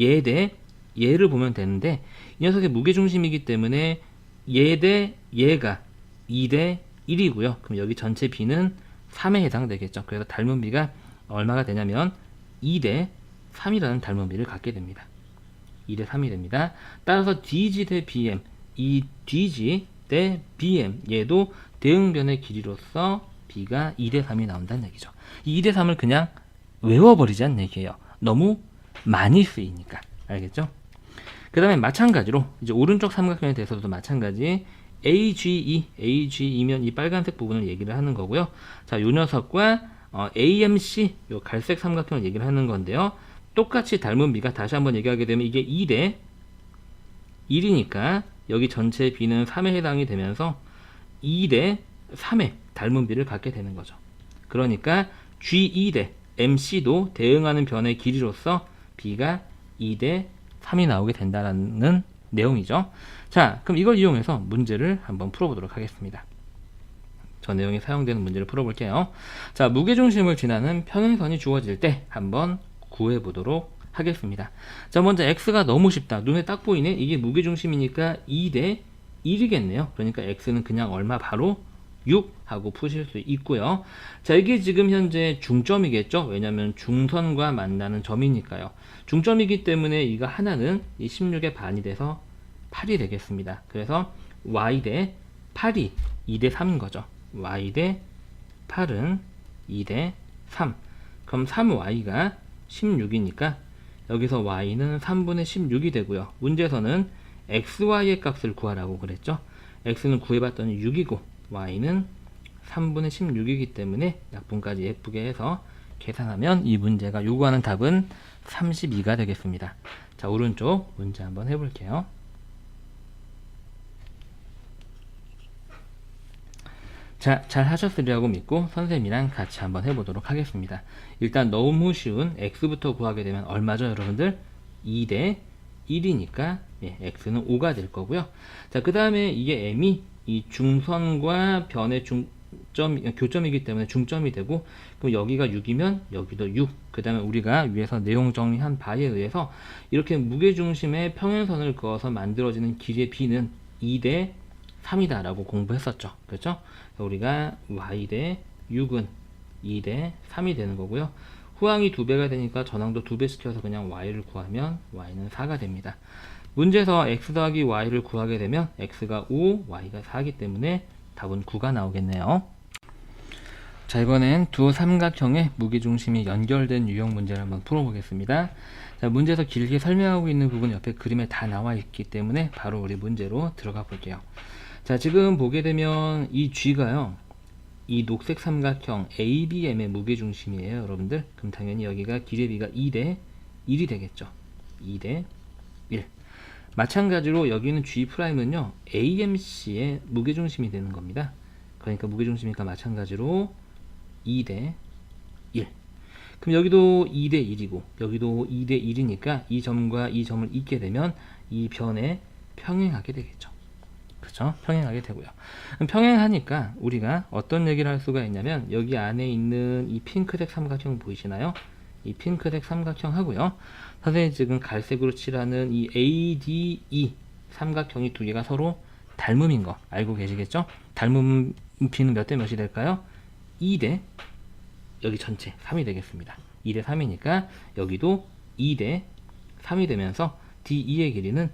얘 대 얘를 보면 되는데, 이 녀석의 무게중심이기 때문에 얘 대 얘가 2 대 1이고요. 그럼 여기 전체 B는 3에 해당되겠죠. 그래서 닮은 B가 얼마가 되냐면 2 대 3이라는 닮은 B를 갖게 됩니다. 2 대 3이 됩니다. 따라서 DG 대 BM, 이 DG 대 BM, 얘도 대응변의 길이로서 B가 2 대 3이 나온다는 얘기죠. 이 2 대 3을 그냥 외워버리자는 얘기예요. 너무 많이 쓰이니까. 알겠죠? 그 다음에 마찬가지로 이제 오른쪽 삼각형에 대해서도 마찬가지 AGE면 이 빨간색 부분을 얘기를 하는 거고요. 자, 요 녀석과 AMC, 요 갈색 삼각형을 얘기를 하는 건데요. 똑같이 닮은 B가 다시 한번 얘기하게 되면 이게 2 대 1이니까 여기 전체 B는 3에 해당이 되면서 2 대 3의 닮은 B를 갖게 되는 거죠. 그러니까 G2 대 MC도 대응하는 변의 길이로서 B가 2 대 3이 나오게 된다는 내용이죠. 자, 그럼 이걸 이용해서 문제를 한번 풀어보도록 하겠습니다. 저 내용이 사용되는 문제를 풀어볼게요. 자, 무게중심을 지나는 평행선이 주어질 때 한번 구해보도록 하겠습니다. 자, 먼저 X가 너무 쉽다. 눈에 딱 보이네. 이게 무게중심이니까 2 대 1이겠네요. 그러니까 X는 그냥 얼마 바로 6 하고 푸실 수 있고요. 자, 이게 지금 현재 중점이겠죠. 왜냐하면 중선과 만나는 점이니까요. 중점이기 때문에 이거 하나는 이 16의 반이 돼서 8이 되겠습니다. 그래서 Y 대 8이 2 대 3인 거죠. Y 대 8은 2 대 3. 그럼 3Y가 16이니까 여기서 Y는 3분의 16이 되고요. 문제에서는 XY의 값을 구하라고 그랬죠. X는 구해봤더니 6이고 Y는 3분의 16이기 때문에 약분까지 예쁘게 해서 계산하면 이 문제가 요구하는 답은 32가 되겠습니다. 자, 오른쪽 문제 한번 해볼게요. 자, 잘 하셨으리라고 믿고 선생님이랑 같이 한번 해보도록 하겠습니다. 일단 너무 쉬운 X부터 구하게 되면 얼마죠, 여러분들? 2 대 1이니까 X는 5가 될 거고요. 자, 그 다음에 이게 M이 이 중선과 변의 교점이기 때문에 중점이 되고, 그럼 여기가 6이면 여기도 6. 그 다음에 우리가 위에서 내용 정리한 바에 의해서 이렇게 무게중심의 평행선을 그어서 만들어지는 길이의 B는 2 대 3이다 라고 공부했었죠. 그렇죠? 우리가 Y 대 6은 2 대 3이 되는 거고요. 후항이 2배가 되니까 전항도 2배 시켜서 그냥 Y를 구하면 Y는 4가 됩니다. 문제에서 X 더하기 Y를 구하게 되면 X가 5, Y가 4이기 때문에 답은 9가 나오겠네요. 자, 이번엔 두 삼각형의 무게중심이 연결된 유형 문제를 한번 풀어보겠습니다. 자, 문제에서 길게 설명하고 있는 부분 옆에 그림에 다 나와 있기 때문에 바로 우리 문제로 들어가 볼게요. 자, 지금 보게 되면 이 G가요, 이 녹색 삼각형 ABM의 무게중심이에요, 여러분들. 그럼 당연히 여기가 길의 B가 2 대 1이 되겠죠. 2 대 1. 마찬가지로 여기는 G'은요, AMC의 무게중심이 되는 겁니다. 그러니까 무게중심이니까 마찬가지로 2 대 1. 그럼 여기도 2 대 1이고, 여기도 2 대 1이니까 이 점과 이 점을 잇게 되면 이 변에 평행하게 되겠죠. 그렇죠? 평행하게 되고요. 평행하니까 우리가 어떤 얘기를 할 수가 있냐면, 여기 안에 있는 이 핑크색 삼각형 보이시나요? 이 핑크색 삼각형 하고요. 선생님 지금 갈색으로 칠하는 이 ADE 삼각형이 두 개가 서로 닮음인 거 알고 계시겠죠? 닮음 B는 몇 대 몇이 될까요? 2 대 여기 전체 3이 되겠습니다. 2 대 3이니까 여기도 2 대 3이 되면서 D2의 길이는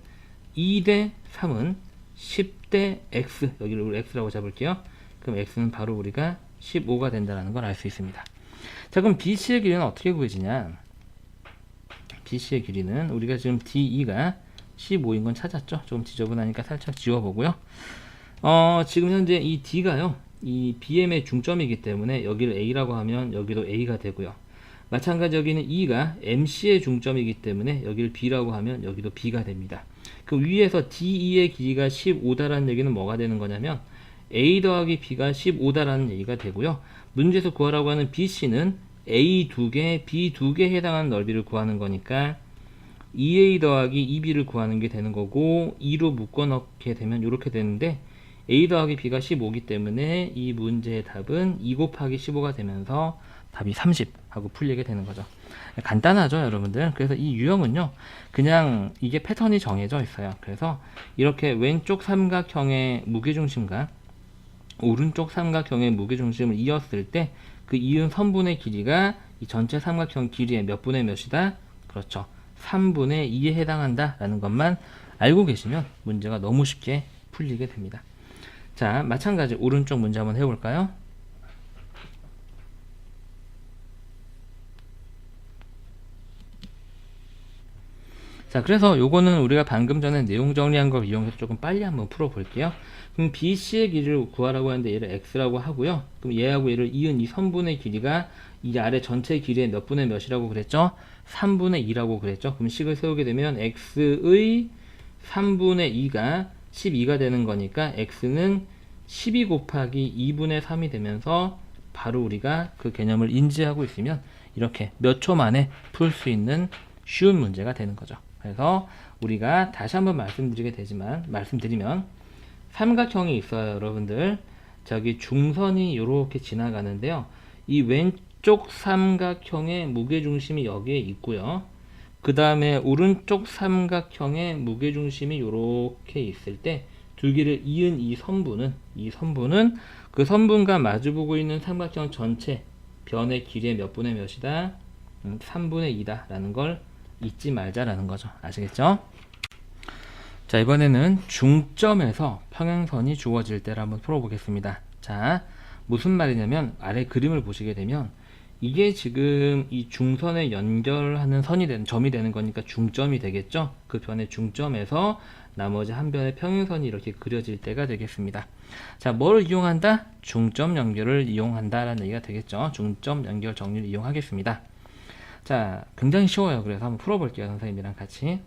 2 대 3은 10대 X, 여기를 우리 X라고 잡을게요. 그럼 X는 바로 우리가 15가 된다는 걸 알 수 있습니다. 자, 그럼 BC의 길이는 어떻게 구해지냐? BC의 길이는 우리가 지금 DE가 15인 건 찾았죠? 조금 지저분하니까 살짝 지워보고요. 지금 현재 이 D가요, 이 BM의 중점이기 때문에 여기를 A라고 하면 여기도 A가 되고요. 마찬가지 여기는 E가 MC의 중점이기 때문에 여기를 B라고 하면 여기도 B가 됩니다. 그 위에서 DE의 길이가 15다라는 얘기는 뭐가 되는 거냐면 A 더하기 B가 15다라는 얘기가 되고요. 문제에서 구하라고 하는 BC는 A 2개, B 2개에 해당하는 넓이를 구하는 거니까 2A 더하기 2B를 구하는 게 되는 거고 2로 묶어 넣게 되면 이렇게 되는데 A 더하기 B가 15이기 때문에 이 문제의 답은 2 곱하기 15가 되면서 답이 30 하고 풀리게 되는 거죠. 간단하죠, 여러분들. 그래서 이 유형은요, 그냥 이게 패턴이 정해져 있어요. 그래서 이렇게 왼쪽 삼각형의 무게중심과 오른쪽 삼각형의 무게중심을 이었을 때 그 이은 선분의 길이가 이 전체 삼각형 길이의 몇 분의 몇이다? 그렇죠. 3분의 2에 해당한다 라는 것만 알고 계시면 문제가 너무 쉽게 풀리게 됩니다. 자, 마찬가지 오른쪽 문제 한번 해볼까요? 자, 그래서 요거는 우리가 방금 전에 내용 정리한 걸 이용해서 조금 빨리 한번 풀어볼게요. 그럼 BC의 길이를 구하라고 하는데 얘를 X라고 하고요. 그럼 얘하고 얘를 이은 이 선분의 길이가 이 아래 전체 길이의 몇 분의 몇이라고 그랬죠? 3분의 2라고 그랬죠? 그럼 식을 세우게 되면 X의 3분의 2가 12가 되는 거니까 X는 12 곱하기 2분의 3이 되면서 바로 우리가 그 개념을 인지하고 있으면 이렇게 몇 초 만에 풀 수 있는 쉬운 문제가 되는 거죠. 그래서 우리가 다시 한번 말씀드리면 삼각형이 있어요, 여러분들. 저기 중선이 이렇게 지나가는데요. 이 왼쪽 삼각형의 무게중심이 여기에 있고요. 그 다음에 오른쪽 삼각형의 무게중심이 이렇게 있을 때 둘기를 이은 이 선분은 그 선분과 마주보고 있는 삼각형 전체 변의 길이의 몇 분의 몇이다? 3분의 2다 라는 걸 잊지 말자라는 거죠. 아시겠죠? 자, 이번에는 중점에서 평행선이 주어질 때를 한번 풀어보겠습니다. 자, 무슨 말이냐면 아래 그림을 보시게 되면 이게 지금 이 중선에 연결하는 점이 되는 거니까 중점이 되겠죠? 그 변의 중점에서 나머지 한 변의 평행선이 이렇게 그려질 때가 되겠습니다. 자, 뭘 이용한다? 중점 연결을 이용한다라는 얘기가 되겠죠? 중점 연결 정리를 이용하겠습니다. 자, 굉장히 쉬워요. 그래서 한번 풀어볼게요. 선생님이랑 같이.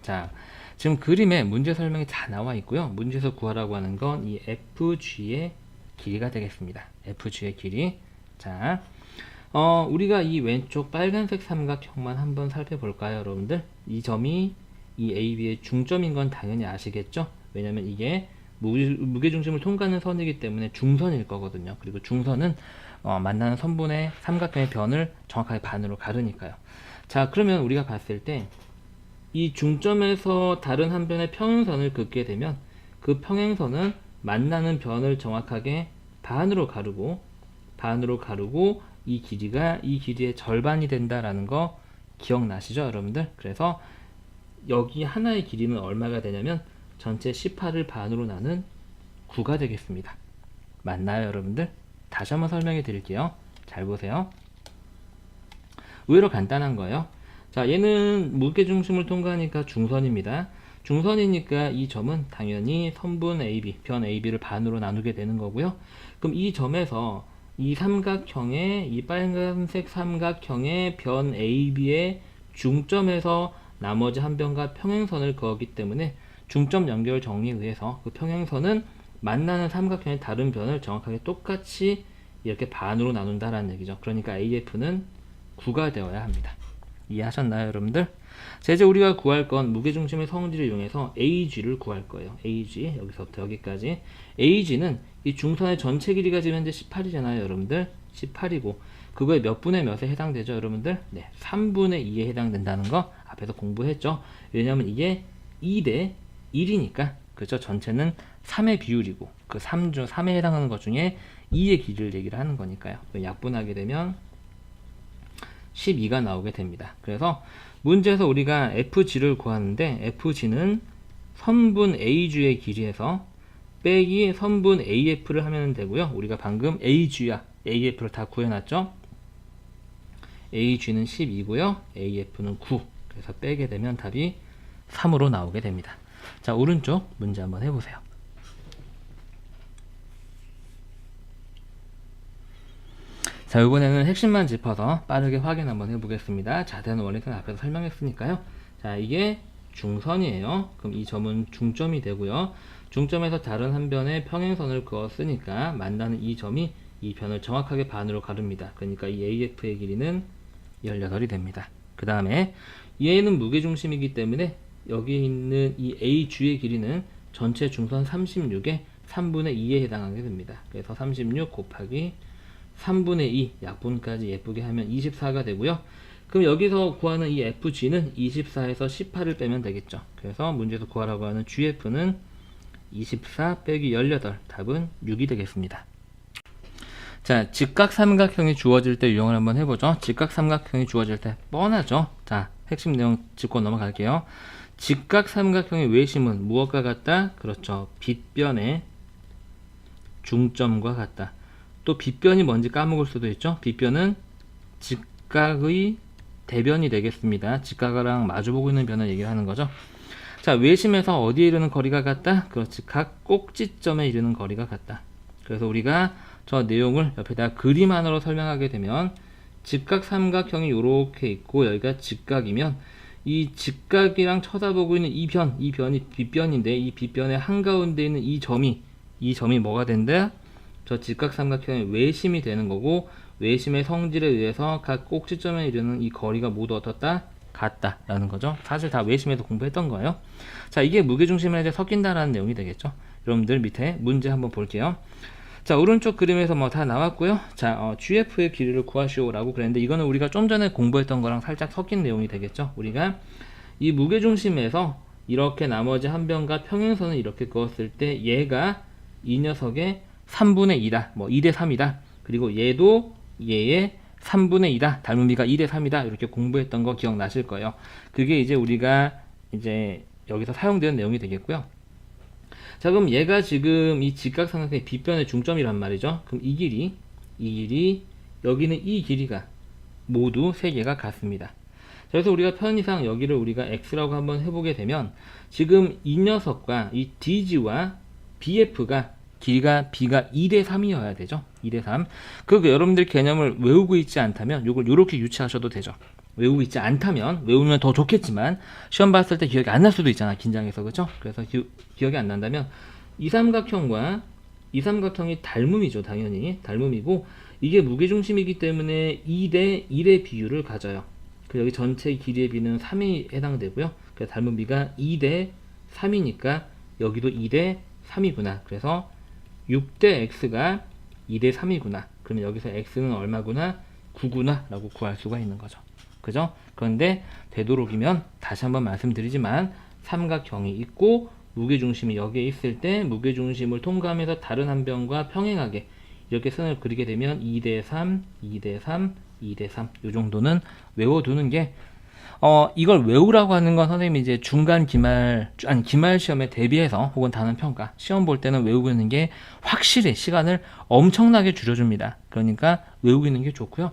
자, 지금 그림에 문제 설명이 다 나와 있고요. 문제에서 구하라고 하는 건 이 FG의 길이가 되겠습니다. FG의 길이. 자, 우리가 이 왼쪽 빨간색 삼각형만 한번 살펴볼까요, 여러분들? 이 점이 이 AB의 중점인 건 당연히 아시겠죠? 왜냐면 이게 무게중심을 통과하는 선이기 때문에 중선일 거거든요. 그리고 중선은 만나는 선분의 삼각형의 변을 정확하게 반으로 가르니까요. 자, 그러면 우리가 봤을 때 이 중점에서 다른 한 변의 평행선을 긋게 되면 그 평행선은 만나는 변을 정확하게 반으로 가르고 이 길이가 이 길이의 절반이 된다라는 거 기억나시죠, 여러분들? 그래서 여기 하나의 길이는 얼마가 되냐면 전체 18을 반으로 나눈 9가 되겠습니다. 맞나요, 여러분들? 다시 한번 설명해 드릴게요. 잘 보세요. 의외로 간단한 거예요. 자, 얘는 무게중심을 통과하니까 중선입니다. 중선이니까 이 점은 당연히 선분 AB, 변 AB를 반으로 나누게 되는 거고요. 그럼 이 점에서 이 삼각형의, 이 빨간색 삼각형의 변 AB의 중점에서 나머지 한 변과 평행선을 그었기 때문에 중점 연결 정리에 의해서 그 평행선은 만나는 삼각형의 다른 변을 정확하게 똑같이 이렇게 반으로 나눈다라는 얘기죠. 그러니까 AF는 9가 되어야 합니다. 이해하셨나요, 여러분들? 자, 이제 우리가 구할 건 무게중심의 성질을 이용해서 AG를 구할 거예요. AG, 여기서부터 여기까지. AG는 이 중선의 전체 길이가 지금 현재 18이잖아요, 여러분들. 18이고 그거에 몇 분의 몇에 해당되죠, 여러분들? 네, 3분의 2에 해당된다는 거 앞에서 공부했죠. 왜냐하면 이게 2대 1이니까, 그렇죠? 전체는 3의 비율이고 그 3에 해당하는 것 중에 2의 길이를 얘기를 하는 거니까요. 약분하게 되면 12가 나오게 됩니다. 그래서 문제에서 우리가 FG를 구하는데 FG는 선분 AG의 길이에서 빼기 선분 AF를 하면 되고요. 우리가 방금 AG와 AF를 다 구해놨죠. AG는 10이고요. AF는 9. 그래서 빼게 되면 답이 3으로 나오게 됩니다. 자, 오른쪽 문제 한번 해보세요. 자, 자, 이번에는 핵심만 짚어서 빠르게 확인 한번 해보겠습니다. 자세한 원리는 앞에서 설명했으니까요. 자, 이게 중선이에요. 그럼 이 점은 중점이 되고요. 중점에서 다른 한 변에 평행선을 그었으니까 만나는 이 점이 이 변을 정확하게 반으로 가릅니다. 그러니까 이 AF의 길이는 18이 됩니다. 그 다음에 얘는 무게중심이기 때문에 여기 있는 이 AG의 길이는 전체 중선 36의 3분의 2에 해당하게 됩니다. 그래서 36 곱하기 3분의 2 약분까지 예쁘게 하면 24가 되고요. 그럼 여기서 구하는 이 FG는 24에서 18을 빼면 되겠죠. 그래서 문제에서 구하라고 하는 GF는 24 빼기 18, 답은 6이 되겠습니다. 자, 직각삼각형이 주어질 때 유형을 한번 해보죠. 직각삼각형이 주어질 때 뻔하죠. 자, 핵심 내용 짚고 넘어갈게요. 직각삼각형의 외심은 무엇과 같다? 그렇죠. 빗변의 중점과 같다. 또 빗변이 뭔지 까먹을 수도 있죠. 빗변은 직각의 대변이 되겠습니다. 직각이랑 마주보고 있는 변을 얘기를 하는 거죠. 자, 외심에서 어디에 이르는 거리가 같다? 그렇지. 각 꼭지점에 이르는 거리가 같다. 그래서 우리가 저 내용을 옆에다 그림 하나로 설명하게 되면 직각삼각형이 이렇게 있고 여기가 직각이면 이 직각이랑 쳐다보고 있는 이 변이 빗변인데 이 빗변의 한가운데 있는 이 점이 뭐가 된다? 저 직각삼각형의 외심이 되는 거고 외심의 성질에 의해서 각 꼭지점에 이르는 이 거리가 모두 어떻다? 같다 라는 거죠. 사실 다 외심에서 공부했던 거예요. 자, 이게 무게중심에 이제 섞인다라는 내용이 되겠죠. 여러분들 밑에 문제 한번 볼게요. 자, 오른쪽 그림에서 뭐 다 나왔고요. 자, GF의 길이를 구하시오 라고 그랬는데 이거는 우리가 좀 전에 공부했던 거랑 살짝 섞인 내용이 되겠죠. 우리가 이 무게중심에서 이렇게 나머지 한 변과 평행선을 이렇게 그었을 때 얘가 이 녀석의 3분의 2다. 뭐 2대 3이다. 그리고 얘도 얘의 3분의 2다. 닮은비가 2대 3이다. 이렇게 공부했던 거 기억나실 거예요. 그게 이제 우리가 이제 여기서 사용되는 내용이 되겠고요. 자, 그럼 얘가 지금 이 직각삼각형의 빗변의 중점이란 말이죠. 그럼 이 길이, 여기는 이 길이가 모두 세 개가 같습니다. 그래서 우리가 편의상 여기를 우리가 x라고 한번 해보게 되면 지금 이 녀석과 이 DG와 BF가 길이가 B가 2대 3이어야 되죠. 2대 3. 그 여러분들 개념을 외우고 있지 않다면 이걸 이렇게 유추하셔도 되죠. 외우고 있지 않다면 외우면 더 좋겠지만 시험 봤을 때 기억이 안 날 수도 있잖아. 긴장해서. 그렇죠? 그래서 기억이 안 난다면 이 삼각형과 이 삼각형이 닮음이죠. 당연히 닮음이고 이게 무게중심이기 때문에 2대 1의 비율을 가져요. 그 여기 전체 길이의 비는 3이 해당되고요. 그래서 닮음비가 2대 3이니까 여기도 2대 3이구나. 그래서 6대 x가 2대 3이구나. 그러면 여기서 x는 얼마구나? 9구나 라고 구할 수가 있는 거죠. 그죠? 그런데 되도록이면 다시 한번 말씀드리지만 삼각형이 있고 무게중심이 여기에 있을 때 무게중심을 통과하면서 다른 한 변과 평행하게 이렇게 선을 그리게 되면 2대 3, 2대 3, 2대 3 이 정도는 외워두는 게 이걸 외우라고 하는 건 선생님이 이제 기말 시험에 대비해서 혹은 다른 평가 시험 볼 때는 외우고 있는 게 확실히 시간을 엄청나게 줄여줍니다. 그러니까 외우고 있는 게 좋고요.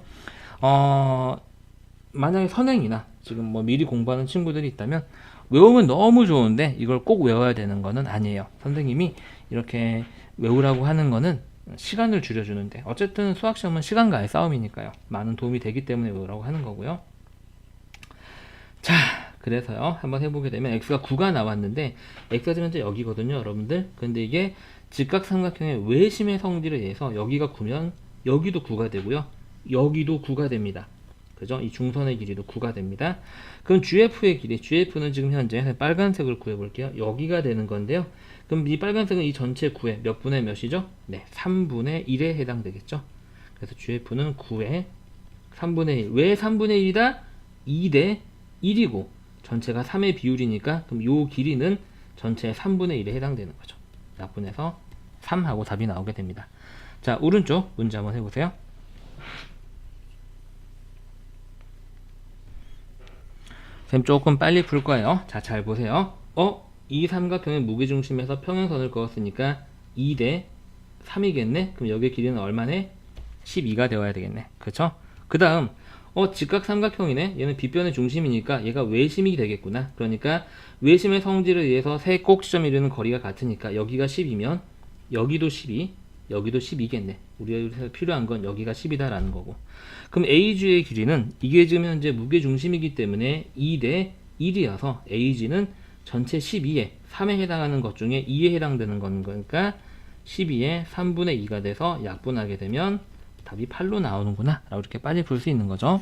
만약에 선행이나 지금 뭐 미리 공부하는 친구들이 있다면 외우면 너무 좋은데 이걸 꼭 외워야 되는 거는 아니에요. 선생님이 이렇게 외우라고 하는 거는 시간을 줄여주는데 어쨌든 수학시험은 시간과의 싸움이니까요. 많은 도움이 되기 때문에 외우라고 하는 거고요. 자, 그래서요. 한번 해보게 되면 x가 9가 나왔는데 x가 지금 현재 여기거든요. 여러분들. 근데 이게 직각삼각형의 외심의 성질에 의해서 여기가 9면 여기도 9가 되고요. 여기도 9가 됩니다. 그죠? 이 중선의 길이도 9가 됩니다. 그럼 GF의 길이, GF는 지금 현재 빨간색을 구해볼게요. 여기가 되는 건데요. 그럼 이 빨간색은 이 전체 9의 몇 분의 몇이죠? 네, 3분의 1에 해당되겠죠. 그래서 GF는 9의 3분의 1. 왜 3분의 1이다? 2대 1이고 전체가 3의 비율이니까 그럼 요 길이는 전체의 3분의 1에 해당되는 거죠. 약분해서 3하고 답이 나오게 됩니다. 자, 오른쪽 문제 한번 해보세요. 쌤 조금 빨리 풀 거예요. 자, 잘 보세요. 이 삼각형의 무게중심에서 평행선을 그었으니까 2대 3이겠네? 그럼 여기의 길이는 얼마네? 12가 되어야 되겠네. 그쵸? 그 다음 직각삼각형이네? 얘는 빗변의 중심이니까 얘가 외심이 되겠구나. 그러니까 외심의 성질에 의해서 세 꼭지점이 이르는 거리가 같으니까 여기가 10이면 여기도 12, 여기도 12겠네. 우리가 필요한 건 여기가 10이다라는 거고. 그럼 A주의 길이는 이게 지금 현재 무게중심이기 때문에 2 대 1이어서 AG는 전체 12에 3에 해당하는 것 중에 2에 해당되는 거니까 12의 3분의 2가 돼서 약분하게 되면 답이 8로 나오는구나 라고 이렇게 빨리 볼 수 있는 거죠.